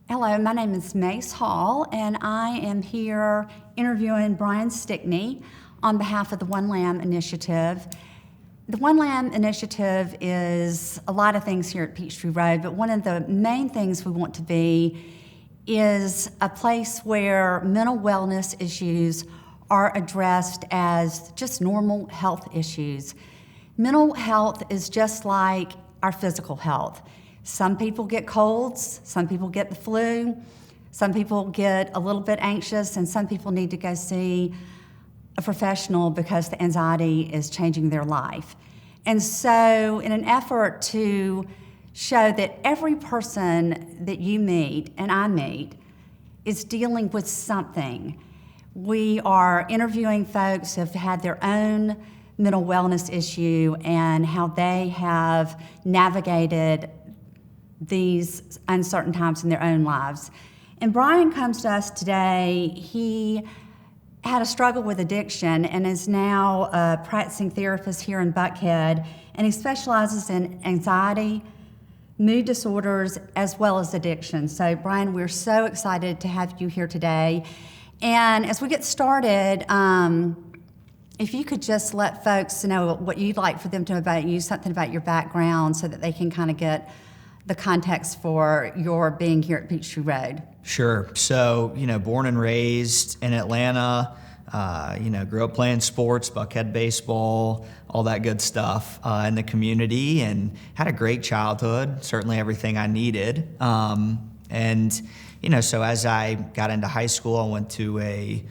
Hello, my name is Mace Hall, and I am here interviewing Bryan Stickney on behalf of the One Lamb Initiative. The One Lamb Initiative is a lot of things here at Peachtree Road, but one of the main things we want to be is a place where mental wellness issues are addressed as just normal health issues. Mental health is just like our physical health. Some people get colds, some people get the flu, some people get a little bit anxious, and some people need to go see a professional because the anxiety is changing their life. And so in an effort to show that every person that you meet and I meet is dealing with something, we are interviewing folks who have had their own mental wellness issue and how they have navigated these uncertain times in their own lives. And Bryan comes to us today. He had a struggle with addiction and is now a practicing therapist here in Buckhead, and he specializes in anxiety, mood disorders, as well as addiction. So Bryan, we're so excited to have you here today. And as we get started, if you could just let folks know what you'd like for them to know about you, something about your background so that they can kind of get the context for your being here at Peachtree Road. Sure. So, born and raised in Atlanta, grew up playing sports, Buckhead baseball, all that good stuff in the community, and had a great childhood, certainly everything I needed. So as I got into high school, I went to a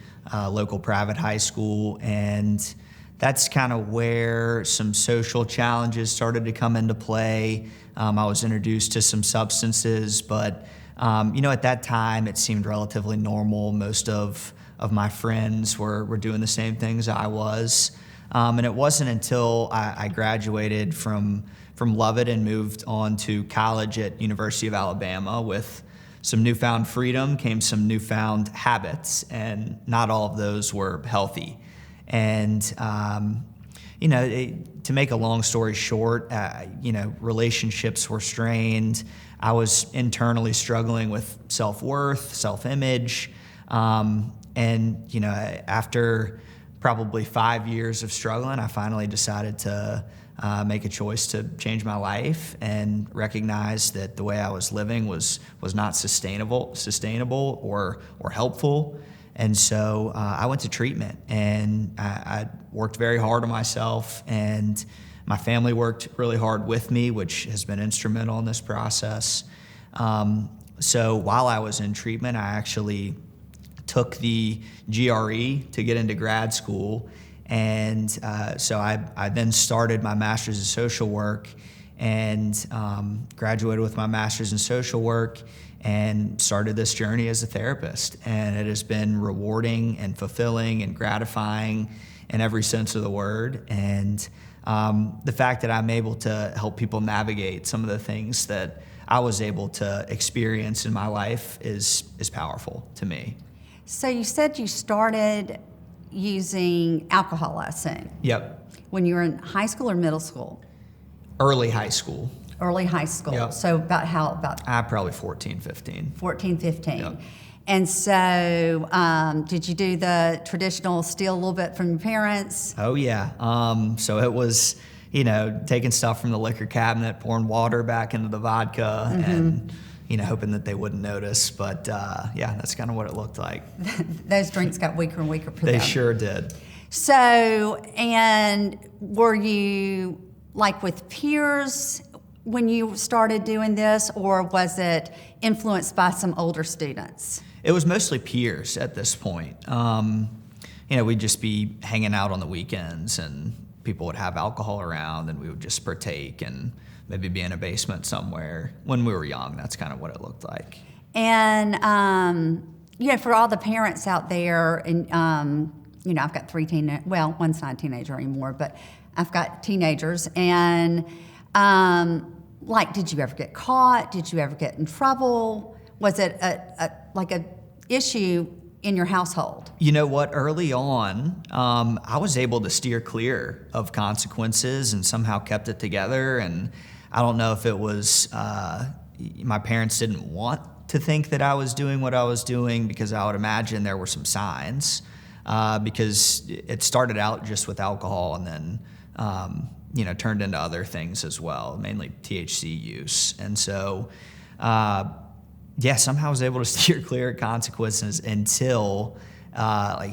local private high school, and that's kind of where some social challenges started to come into play. I was introduced to some substances, but at that time it seemed relatively normal. Most of my friends were doing the same things I was. And it wasn't until I graduated from Lovett and moved on to college at University of Alabama with some newfound freedom came some newfound habits, and not all of those were healthy. And to make a long story short, relationships were strained. I was internally struggling with self-worth, self-image. After probably 5 years of struggling, I finally decided to make a choice to change my life and recognize that the way I was living was not sustainable or helpful. And so I went to treatment, and I worked very hard on myself, and my family worked really hard with me, which has been instrumental in this process. So while I was in treatment, I actually took the GRE to get into grad school, and so I then started my master's in social work and graduated with my master's in social work and started this journey as a therapist. And it has been rewarding and fulfilling and gratifying in every sense of the word. And the fact that I'm able to help people navigate some of the things that I was able to experience in my life is powerful to me. So you said you started using alcohol, I assume. Yep. When you were in high school or middle school? Early high school. Early high school. Yep. So about Probably 14, 15. 14, 15. Yep. And so did you do the traditional steal a little bit from your parents? Oh, yeah. So it was, taking stuff from the liquor cabinet, pouring water back into the vodka, and, hoping that they wouldn't notice. But, that's kind of what it looked like. Those drinks got weaker and weaker for them. They sure did. So, and were you like with peers when you started doing this, or was it influenced by some older students? It was mostly peers at this point. We'd just be hanging out on the weekends, and people would have alcohol around, and we would just partake and maybe be in a basement somewhere. When we were young, that's kind of what it looked like. And, for all the parents out there, and, I've got three one's not a teenager anymore, but I've got teenagers, and did you ever get caught? Did you ever get in trouble? Was it a issue in your household? You know what? Early on, I was able to steer clear of consequences and somehow kept it together. And I don't know if it was my parents didn't want to think that I was doing what I was doing because I would imagine there were some signs, because it started out just with alcohol and then, turned into other things as well, mainly THC use. And so, somehow I was able to steer clear of consequences until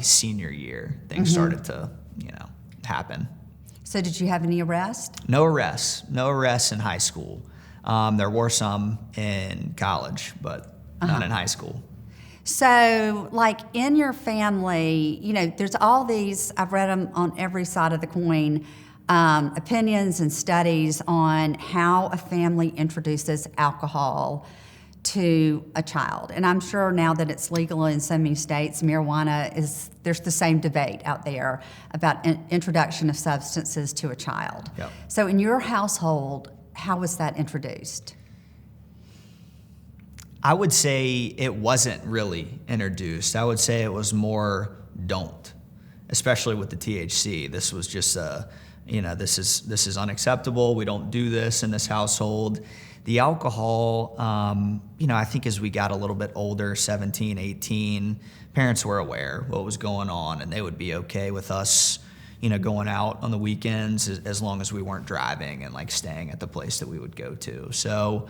senior year. Things started to, happen. So did you have any arrests? No arrests in high school. There were some in college, but not in high school. So, in your family, there's all these, I've read them on every side of the coin, opinions and studies on how a family introduces alcohol to a child. And I'm sure now that it's legal in so many states, there's the same debate out there about introduction of substances to a child. Yep. So in your household, how was that introduced? I would say it wasn't really introduced. I would say it was more don't, especially with the THC. This was just this is unacceptable. We don't do this in this household. The alcohol, I think as we got a little bit older, 17, 18, parents were aware what was going on, and they would be okay with us, going out on the weekends as long as we weren't driving and staying at the place that we would go to. So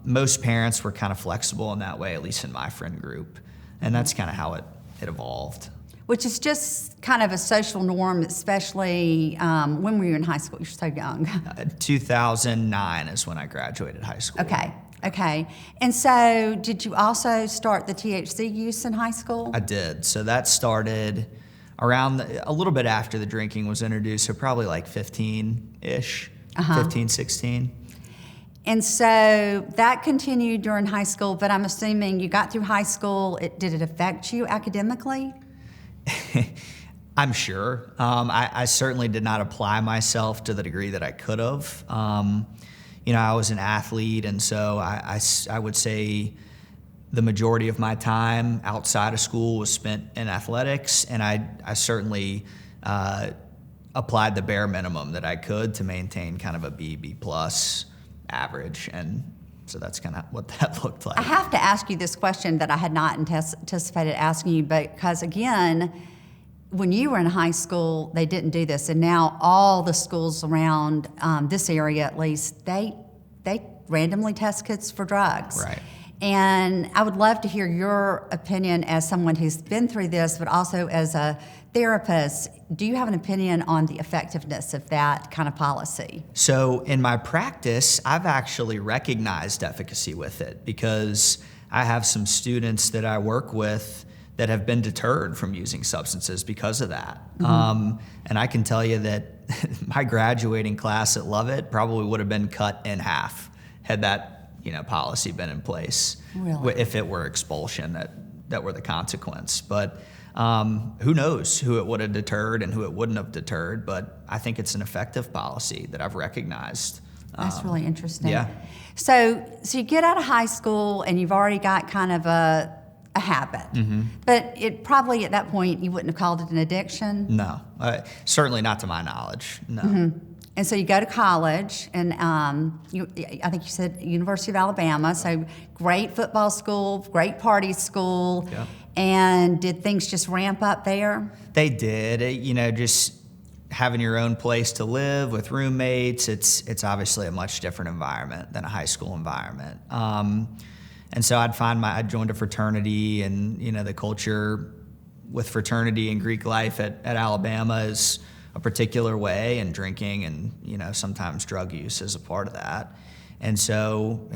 most parents were kind of flexible in that way, at least in my friend group, and that's kind of how it evolved. Which is just kind of a social norm, especially when we were in high school. You're so young. 2009 is when I graduated high school. Okay. And so did you also start the THC use in high school? I did. So that started around a little bit after the drinking was introduced, so probably 15-ish, 15, 16. And so that continued during high school, but I'm assuming you got through high school. Did it affect you academically? I'm sure. I certainly did not apply myself to the degree that I could have. I was an athlete, and so I would say the majority of my time outside of school was spent in athletics, and I certainly applied the bare minimum that I could to maintain kind of a B plus average, and so that's kind of what that looked like. I have to ask you this question that I had not anticipated asking you, because again, when you were in high school, they didn't do this, and now all the schools around this area, at least, they randomly test kids for drugs. Right. And I would love to hear your opinion as someone who's been through this, but also as a therapist. Do you have an opinion on the effectiveness of that kind of policy? So in my practice, I've actually recognized efficacy with it, because I have some students that I work with that have been deterred from using substances because of that. And I can tell you that my graduating class at Lovett probably would have been cut in half had that policy been in place. Really? If it were expulsion that were the consequence. But who knows who it would have deterred and who it wouldn't have deterred, but I think it's an effective policy that I've recognized. That's really interesting. Yeah. So you get out of high school and you've already got kind of a habit, but it probably at that point you wouldn't have called it an addiction. No, certainly not to my knowledge. No. And so you go to college, and I think you said University of Alabama, so great football school, great party school. Yep. And did things just ramp up there? They did. Just having your own place to live with roommates, it's obviously a much different environment than a high school environment. And so I'd joined a fraternity, and the culture with fraternity and Greek life at Alabama is a particular way, and drinking and sometimes drug use is a part of that. And so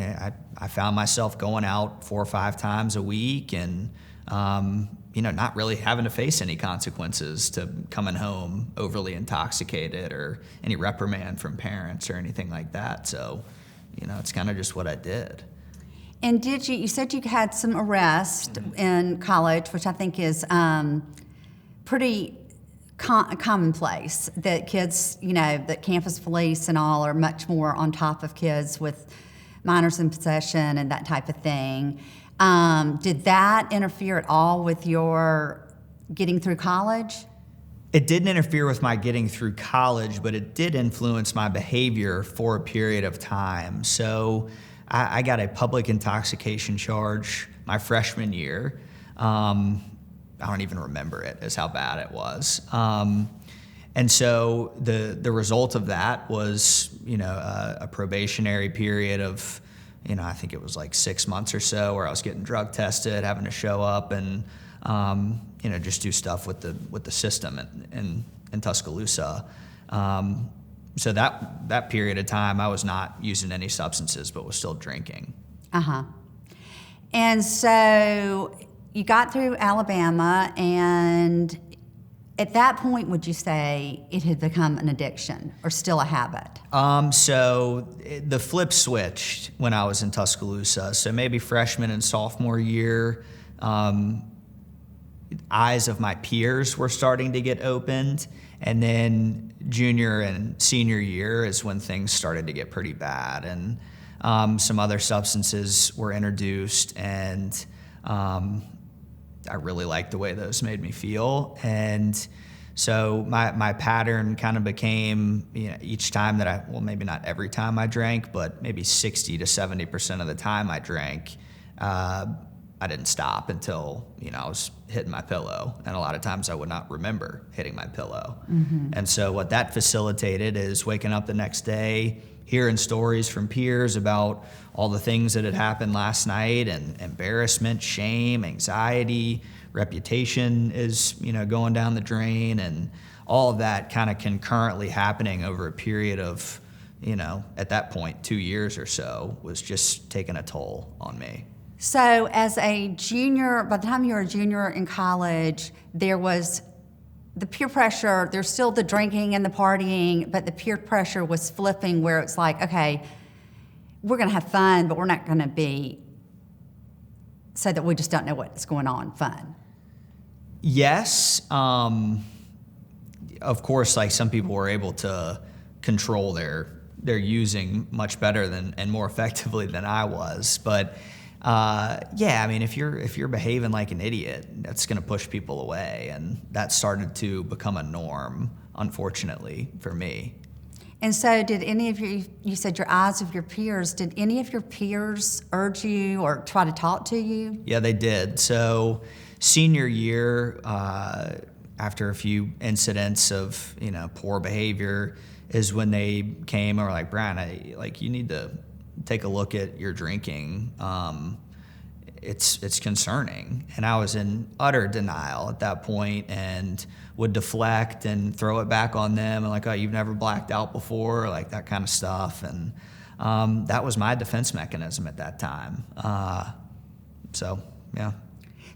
I found myself going out 4 or 5 times a week, and not really having to face any consequences to coming home overly intoxicated or any reprimand from parents or anything like that. So it's kind of just what I did. And you said you had some arrests in college, which I think is pretty commonplace, that kids, that campus police and all are much more on top of kids with minors in possession and that type of thing. Did that interfere at all with your getting through college? It didn't interfere with my getting through college, but it did influence my behavior for a period of time. So I got a public intoxication charge my freshman year. I don't even remember it, is how bad it was. And so the result of that was, a probationary period of, I think it was like 6 months or so, where I was getting drug tested, having to show up and, just do stuff with the system in Tuscaloosa. So that period of time, I was not using any substances, but was still drinking. Uh-huh. And so you got through Alabama, and at that point, would you say it had become an addiction or still a habit? So the flip switched when I was in Tuscaloosa. So maybe freshman and sophomore year, eyes of my peers were starting to get opened. And then junior and senior year is when things started to get pretty bad. And some other substances were introduced, and I really liked the way those made me feel. And so my pattern kind of became, each time that maybe not every time I drank, but maybe 60 to 70% of the time I drank, I didn't stop until, I was hitting my pillow. And a lot of times I would not remember hitting my pillow. Mm-hmm. And so what that facilitated is waking up the next day, hearing stories from peers about all the things that had happened last night, and embarrassment, shame, anxiety, reputation is, going down the drain, and all of that kind of concurrently happening over a period of, at that point, 2 years or so, was just taking a toll on me. So as a junior, by the time you were a junior in college, there was the peer pressure, there's still the drinking and the partying, but the peer pressure was flipping, where it's like, okay, we're going to have fun, but we're not going to be so that we just don't know what's going on fun. Yes. Of course, like, some people were able to control their using much better and more effectively than I was. But yeah, I mean, if you're behaving like an idiot, that's going to push people away, and that started to become a norm, unfortunately, for me. And so did any of you said your eyes of your peers, did any of your peers urge you or try to talk to you? Yeah, they did. So senior year, after a few incidents of, poor behavior, is when they came and were like, Bryan, you need to take a look at your drinking. It's concerning. And I was in utter denial at that point, and would deflect and throw it back on them, and like, oh, you've never blacked out before, like that kind of stuff. And that was my defense mechanism at that time. So, yeah.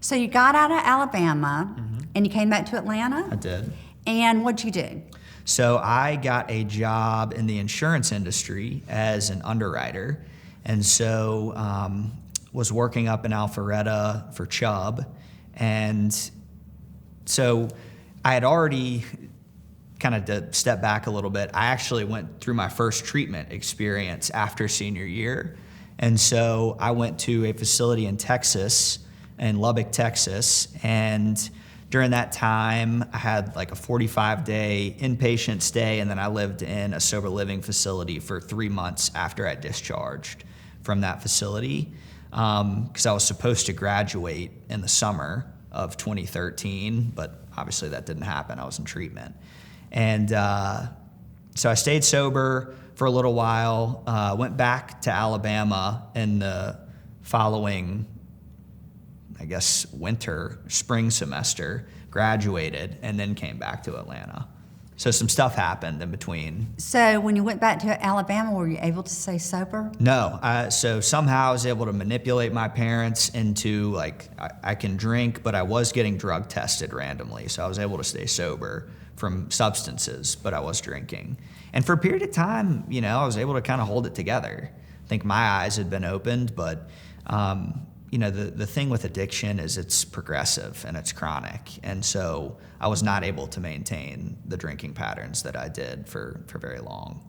So you got out of Alabama, mm-hmm. and you came back to Atlanta? I did. And what'd you do? So I got a job in the insurance industry as an underwriter, and so was working up in Alpharetta for Chubb. And so I had already, kind of to step back a little bit, I actually went through my first treatment experience after senior year. And so I went to a facility in Texas, in Lubbock, Texas, and during that time, I had like a 45-day inpatient stay, and then I lived in a sober living facility for 3 months after I discharged from that facility, because I was supposed to graduate in the summer of 2013, but obviously that didn't happen. I was in treatment. And so I stayed sober for a little while, went back to Alabama in the following, I guess, spring semester, graduated, and then came back to Atlanta. So some stuff happened in between. So when you went back to Alabama, were you able to stay sober? No. So somehow I was able to manipulate my parents into, like, I can drink, but I was getting drug tested randomly. So I was able to stay sober from substances, but I was drinking. And for a period of time, I was able to kind of hold it together. I think my eyes had been opened, but the thing with addiction is it's progressive and it's chronic. And so I was not able to maintain the drinking patterns that I did for very long.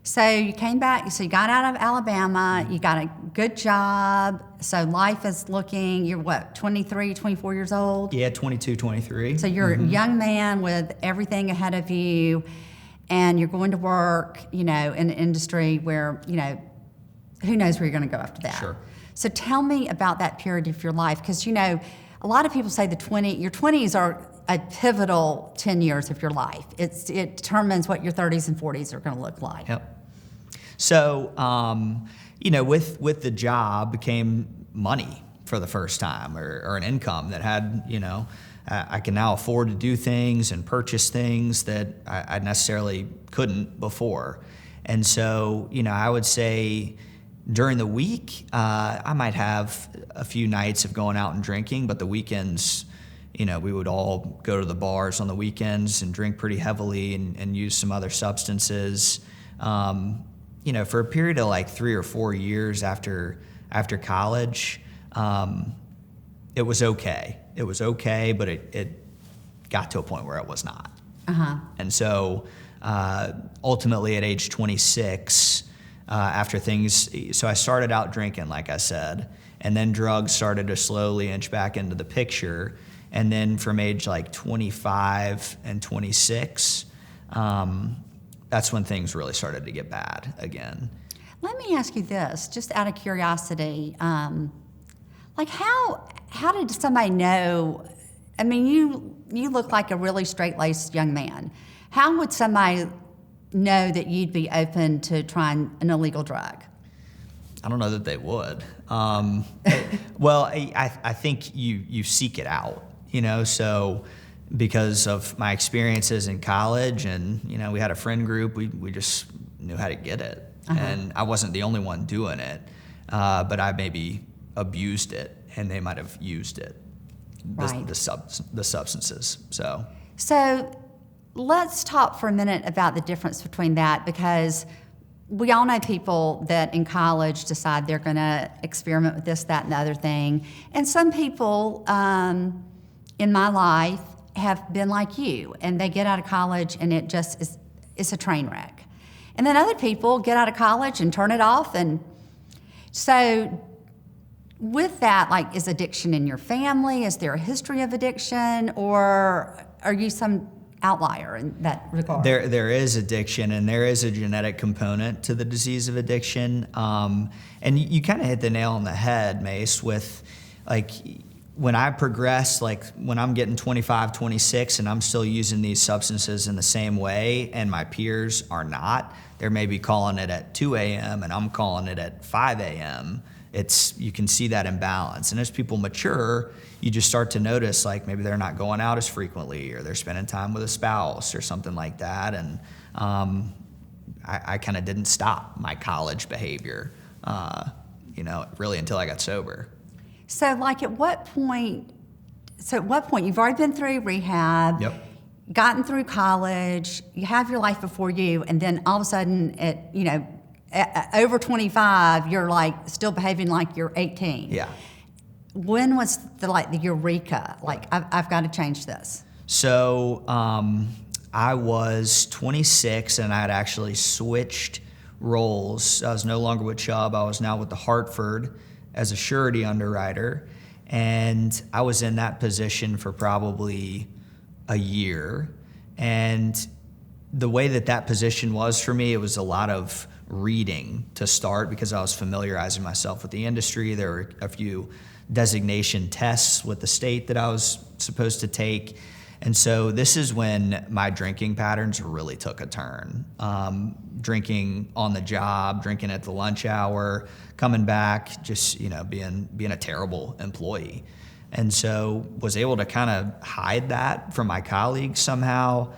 So you came back, so you got out of Alabama, you got a good job, so life is looking, you're what, 23, 24 years old? Yeah, 22, 23. So you're a young man with everything ahead of you, and you're going to work, in an industry where, who knows where you're going to go after that. Sure. So tell me about that period of your life, because a lot of people say your 20s are a pivotal 10 years of your life. It determines what your 30s and 40s are going to look like. Yep. So, with the job came money for the first time, or an income that had, I can now afford to do things and purchase things that I necessarily couldn't before. And so, I would say during the week, I might have a few nights of going out and drinking, but the weekends, we would all go to the bars on the weekends and drink pretty heavily and use some other substances. For a period of like 3 or 4 years after college, it was okay. It was okay, but it got to a point where it was not. Uh-huh. And so ultimately at age 26, so I started out drinking, like I said, and then drugs started to slowly inch back into the picture. And then from age like 25 and 26, that's when things really started to get bad again. Let me ask you this, just out of curiosity, like how did somebody know? I mean, you look like a really straight-laced young man. How would somebody know that you'd be open to trying an illegal drug? I don't know that they would. Well, I think you seek it out, so because of my experiences in college and, we had a friend group, we just knew how to get it. Uh-huh. And I wasn't the only one doing it, but I maybe abused it and they might have used it, Right. the substances, so. So let's talk for a minute about the difference between that, because we all know people that in college decide they're going to experiment with this, that, and the other thing. And some people in my life have been like you, and they get out of college and it just it's a train wreck. And then other people get out of college and turn it off. And so with that, like, is addiction in your family? Is there a history of addiction, or are you some outlier in that regard? There is addiction, and there is a genetic component to the disease of addiction. And you kind of hit the nail on the head, Mace, with like when I progress, like when I'm getting 25, 26, and I'm still using these substances in the same way, and my peers are not. They're maybe calling it at 2 a.m. and I'm calling it at 5 a.m. You can see that imbalance. And as people mature, you just start to notice, like, maybe they're not going out as frequently, or they're spending time with a spouse or something like that. And I kind of didn't stop my college behavior, really until I got sober. So, like, at what point you've already been through rehab, Yep. gotten through college, you have your life before you, and then all of a sudden over 25, you're like still behaving like you're 18. Yeah. When was the eureka? Like, I've got to change this. So I was 26 and I had actually switched roles. I was no longer with Chubb. I was now with the Hartford as a surety underwriter. And I was in that position for probably a year. And the way that position was for me, it was a lot of reading to start, because I was familiarizing myself with the industry. There were a few designation tests with the state that I was supposed to take. And so this is when my drinking patterns really took a turn. Drinking on the job, drinking at the lunch hour, coming back, just being a terrible employee. And so was able to kind of hide that from my colleagues somehow.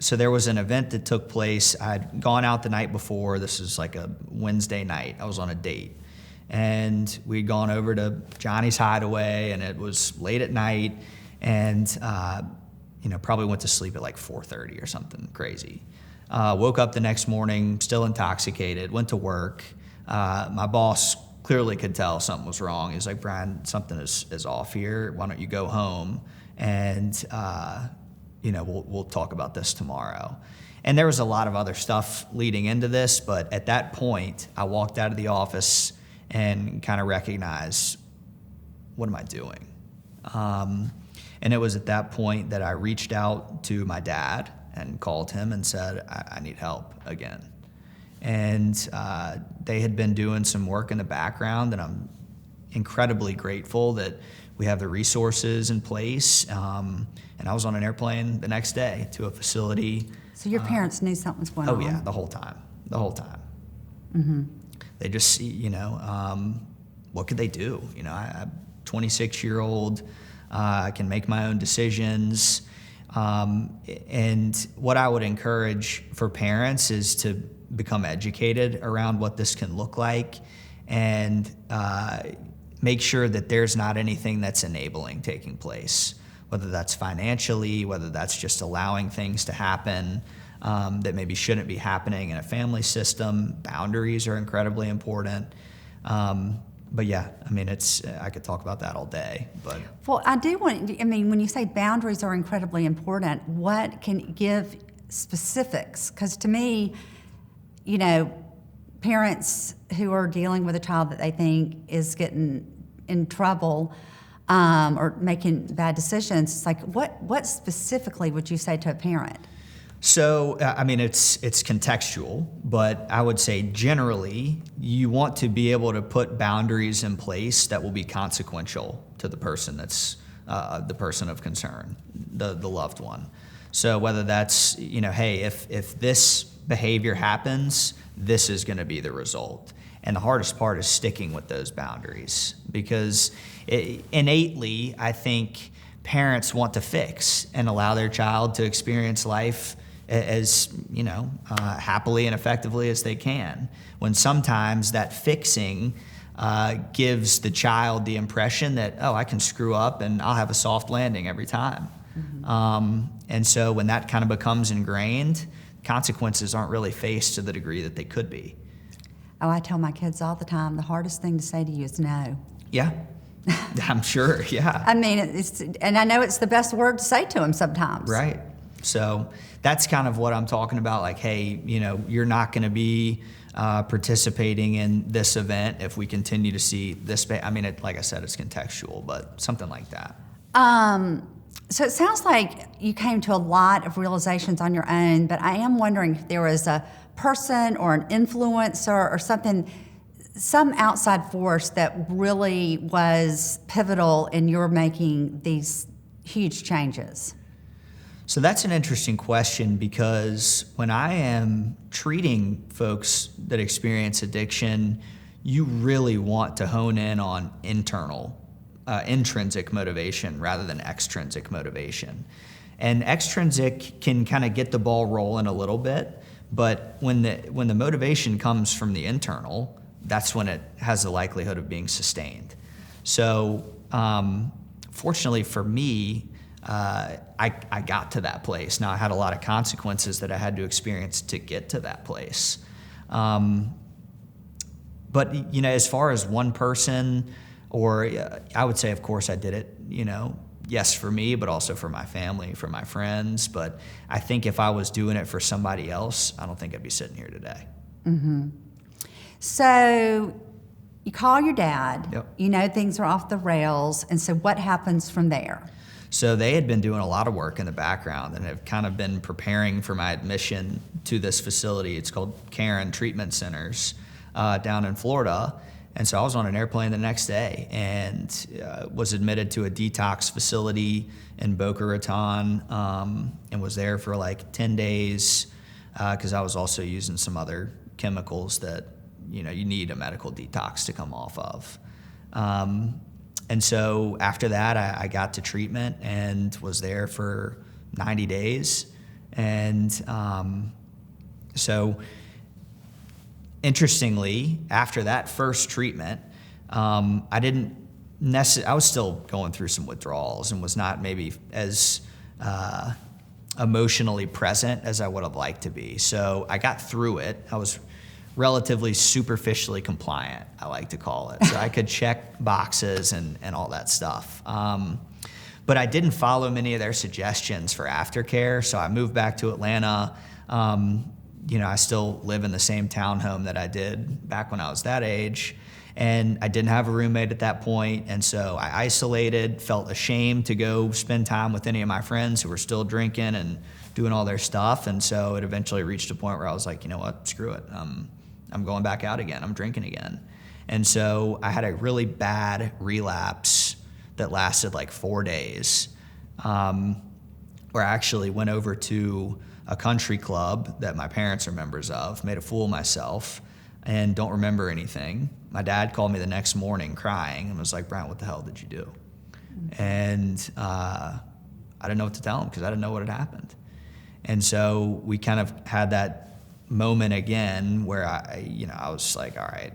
So there was an event that took place. I'd gone out the night before. This was like a Wednesday night. I was on a date. And we'd gone over to Johnny's Hideaway, and it was late at night, and probably went to sleep at like 4:30 or something crazy. Woke up the next morning, still intoxicated, went to work. My boss clearly could tell something was wrong. He's like, "Bryan, something is off here. Why don't you go home and we'll talk about this tomorrow." And there was a lot of other stuff leading into this, but at that point, I walked out of the office and kind of recognized, what am I doing? And it was at that point that I reached out to my dad and called him and said, I need help again. And they had been doing some work in the background, and I'm incredibly grateful that we have the resources in place. And I was on an airplane the next day to a facility. So your parents knew something was going on? Oh yeah, the whole time. They just, what could they do? I'm 26-year-old, I can make my own decisions. And what I would encourage for parents is to become educated around what this can look like, and make sure that there's not anything that's enabling taking place, whether that's financially, whether that's just allowing things to happen that maybe shouldn't be happening in a family system. Boundaries are incredibly important. But yeah, I could talk about that all day. But well, when you say boundaries are incredibly important, what can give specifics? Because to me, parents who are dealing with a child that they think is getting in trouble or making bad decisions, it's like, what specifically would you say to a parent? So, it's contextual, but I would say generally you want to be able to put boundaries in place that will be consequential to the person that's the person of concern, the loved one. So whether that's, hey, if this behavior happens, this is going to be the result. And the hardest part is sticking with those boundaries, because innately, I think parents want to fix and allow their child to experience life as happily and effectively as they can, when sometimes that fixing gives the child the impression that, oh, I can screw up and I'll have a soft landing every time. Mm-hmm. And so when that kind of becomes ingrained, consequences aren't really faced to the degree that they could be. Oh, I tell my kids all the time, the hardest thing to say to you is no. Yeah, I'm sure, yeah. And I know it's the best word to say to them sometimes. Right. So that's kind of what I'm talking about. Like, hey, you're not going to be participating in this event if we continue to see this. Like I said, it's contextual, but something like that. So it sounds like you came to a lot of realizations on your own, but I am wondering if there was a person or an influencer or something, some outside force that really was pivotal in your making these huge changes. So that's an interesting question, because when I am treating folks that experience addiction, you really want to hone in on intrinsic motivation rather than extrinsic motivation. And extrinsic can kind of get the ball rolling a little bit, but when the motivation comes from the internal, that's when it has the likelihood of being sustained. So fortunately for me, I got to that place. Now, I had a lot of consequences that I had to experience to get to that place. But, as far as one person, or I would say, of course, I did it, yes, for me, but also for my family, for my friends. But I think if I was doing it for somebody else, I don't think I'd be sitting here today. Mm-hmm. So you call your dad, Yep. Things are off the rails. And so what happens from there? So they had been doing a lot of work in the background and have kind of been preparing for my admission to this facility. It's called Karen Treatment Centers down in Florida. And so I was on an airplane the next day and was admitted to a detox facility in Boca Raton and was there for like 10 days because I was also using some other chemicals that, you need a medical detox to come off of. And so after that, I got to treatment and was there for 90 days. And so interestingly, after that first treatment, I was still going through some withdrawals and was not maybe as emotionally present as I would have liked to be. So I got through it. I was relatively superficially compliant, I like to call it. So I could check boxes and all that stuff. But I didn't follow many of their suggestions for aftercare, so I moved back to Atlanta. I still live in the same townhome that I did back when I was that age, and I didn't have a roommate at that point, and so I isolated, felt ashamed to go spend time with any of my friends who were still drinking and doing all their stuff. And so it eventually reached a point where I was like, you know what, screw it. I'm going back out again. I'm drinking again. And so I had a really bad relapse that lasted like 4 days, where I actually went over to a country club that my parents are members of, made a fool of myself, and don't remember anything. My dad called me the next morning crying and was like, Bryan, what the hell did you do? And I didn't know what to tell him because I didn't know what had happened. And so we kind of had that moment again where I was like, all right,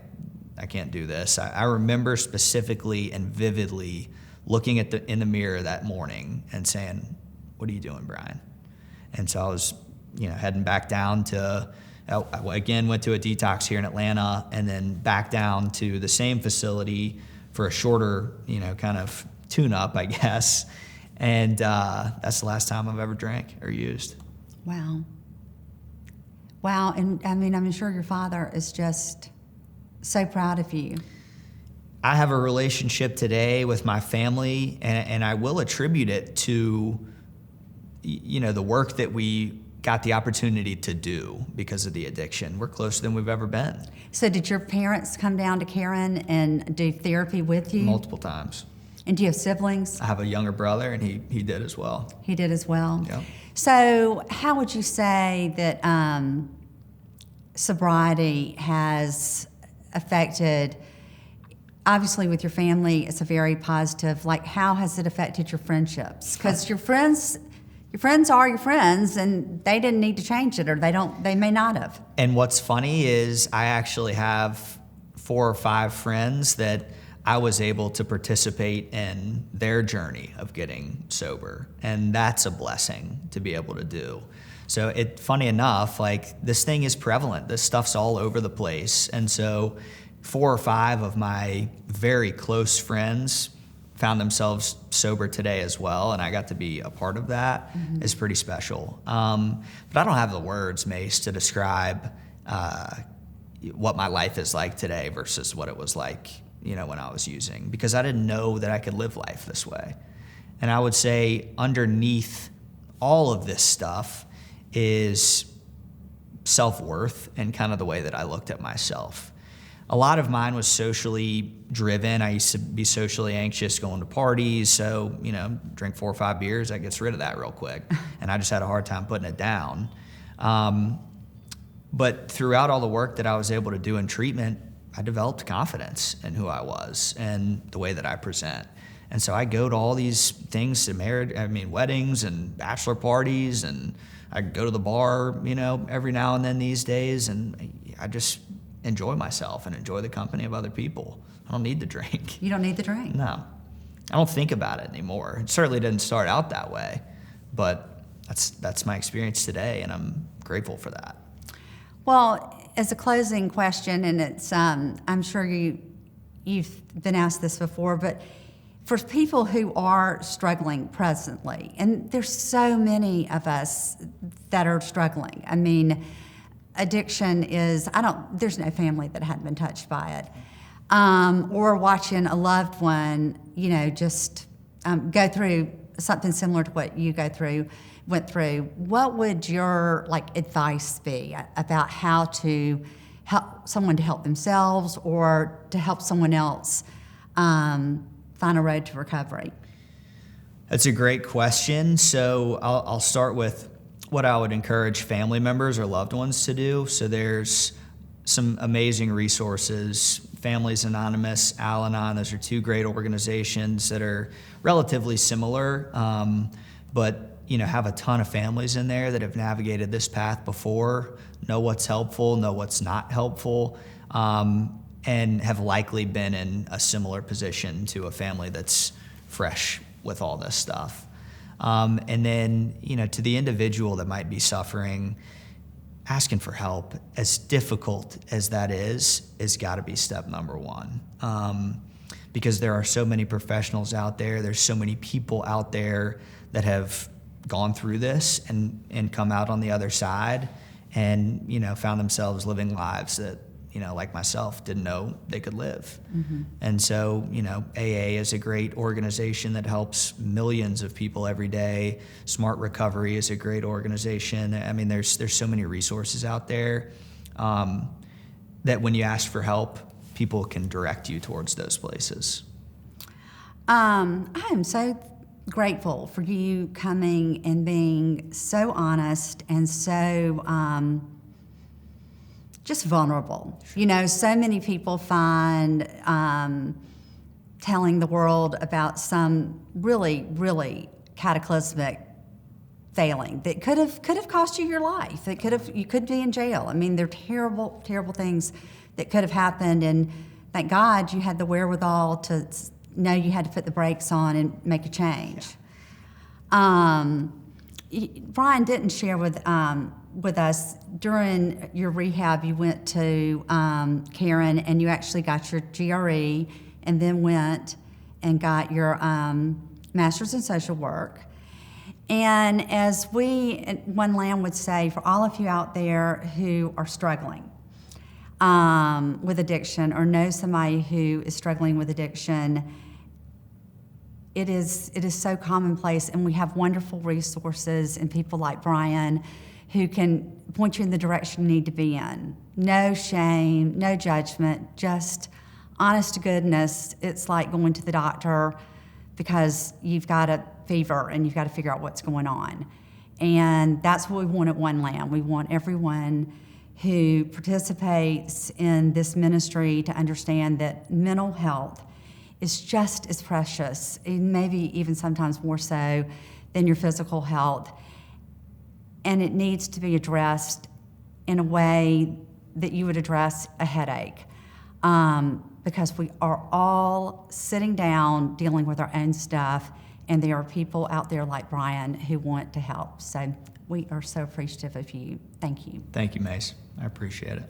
I can't do this. I remember specifically and vividly looking in the mirror that morning and saying, what are you doing, Bryan? And so I was, heading back down to, I again went to a detox here in Atlanta and then back down to the same facility for a shorter, kind of tune-up, I guess. And that's the last time I've ever drank or used. Wow. Wow, and I mean, I'm sure your father is just so proud of you. I have a relationship today with my family, and I will attribute it to, the work that we got the opportunity to do because of the addiction. We're closer than we've ever been. So did your parents come down to Karen and do therapy with you? Multiple times. And do you have siblings? I have a younger brother, and he did as well. He did as well? Yeah. So how would you say that sobriety has affected, obviously with your family, it's a very positive, like how has it affected your friendships? Because your friends are your friends, and they didn't need to change it, or they may not have. And what's funny is I actually have 4 or 5 friends that I was able to participate in their journey of getting sober. And that's a blessing to be able to do. So funny enough, like this thing is prevalent. This stuff's all over the place. And so 4 or 5 of my very close friends found themselves sober today as well, and I got to be a part of that. Mm-hmm. Is pretty special. But I don't have the words, Mace, to describe what my life is like today versus what it was like, when I was using, because I didn't know that I could live life this way. And I would say underneath all of this stuff is self-worth and kind of the way that I looked at myself. A lot of mine was socially driven. I used to be socially anxious going to parties. So, drink 4 or 5 beers, that gets rid of that real quick. And I just had a hard time putting it down. But throughout all the work that I was able to do in treatment, I developed confidence in who I was and the way that I present. And so I go to all these things, weddings and bachelor parties, and I go to the bar, every now and then these days, and I just enjoy myself and enjoy the company of other people. I don't need the drink. You don't need the drink? No. I don't think about it anymore. It certainly didn't start out that way, but that's my experience today, and I'm grateful for that. Well, as a closing question, and it's I'm sure you've been asked this before, but for people who are struggling presently, and there's so many of us that are struggling. I mean, addiction is, there's no family that hadn't been touched by it. Or watching a loved one, just go through something similar to what you went through. What would your advice be about how to help someone to help themselves or to help someone else find a road to recovery? That's a great question. So I'll start with what I would encourage family members or loved ones to do. So there's some amazing resources. Families Anonymous, Al-Anon, those are 2 great organizations that are relatively similar, but have a ton of families in there that have navigated this path before, know what's helpful, know what's not helpful, and have likely been in a similar position to a family that's fresh with all this stuff. And then, to the individual that might be suffering, asking for help, as difficult as that is got to be step number 1. Because there are so many professionals out there, there's so many people out there that have gone through this and come out on the other side and, found themselves living lives that like myself, didn't know they could live. And so, AA is a great organization that helps millions of people every day. Smart Recovery is a great organization. I mean, there's so many resources out there that when you ask for help, people can direct you towards those places. I am so grateful for you coming and being so honest and so just vulnerable. So many people find telling the world about some really, really cataclysmic failing that could have cost you your life. You could be in jail. I mean, they're terrible, terrible things that could have happened, and thank God you had the wherewithal to know you had to put the brakes on and make a change. Bryan didn't share with us during your rehab. You went to Karen and you actually got your GRE, and then went and got your master's in social work. And as we at One Lamb would say, for all of you out there who are struggling with addiction or know somebody who is struggling with addiction, it is so commonplace, and we have wonderful resources and people like Bryan who can point you in the direction you need to be in. No shame, no judgment, just honest to goodness. It's like going to the doctor because you've got a fever and you've got to figure out what's going on. And that's what we want at One Lamb. We want everyone who participates in this ministry to understand that mental health is just as precious, and maybe even sometimes more so, than your physical health. And it needs to be addressed in a way that you would address a headache, because we are all sitting down dealing with our own stuff, and there are people out there like Bryan who want to help. So we are so appreciative of you. Thank you. Thank you, Mace. I appreciate it.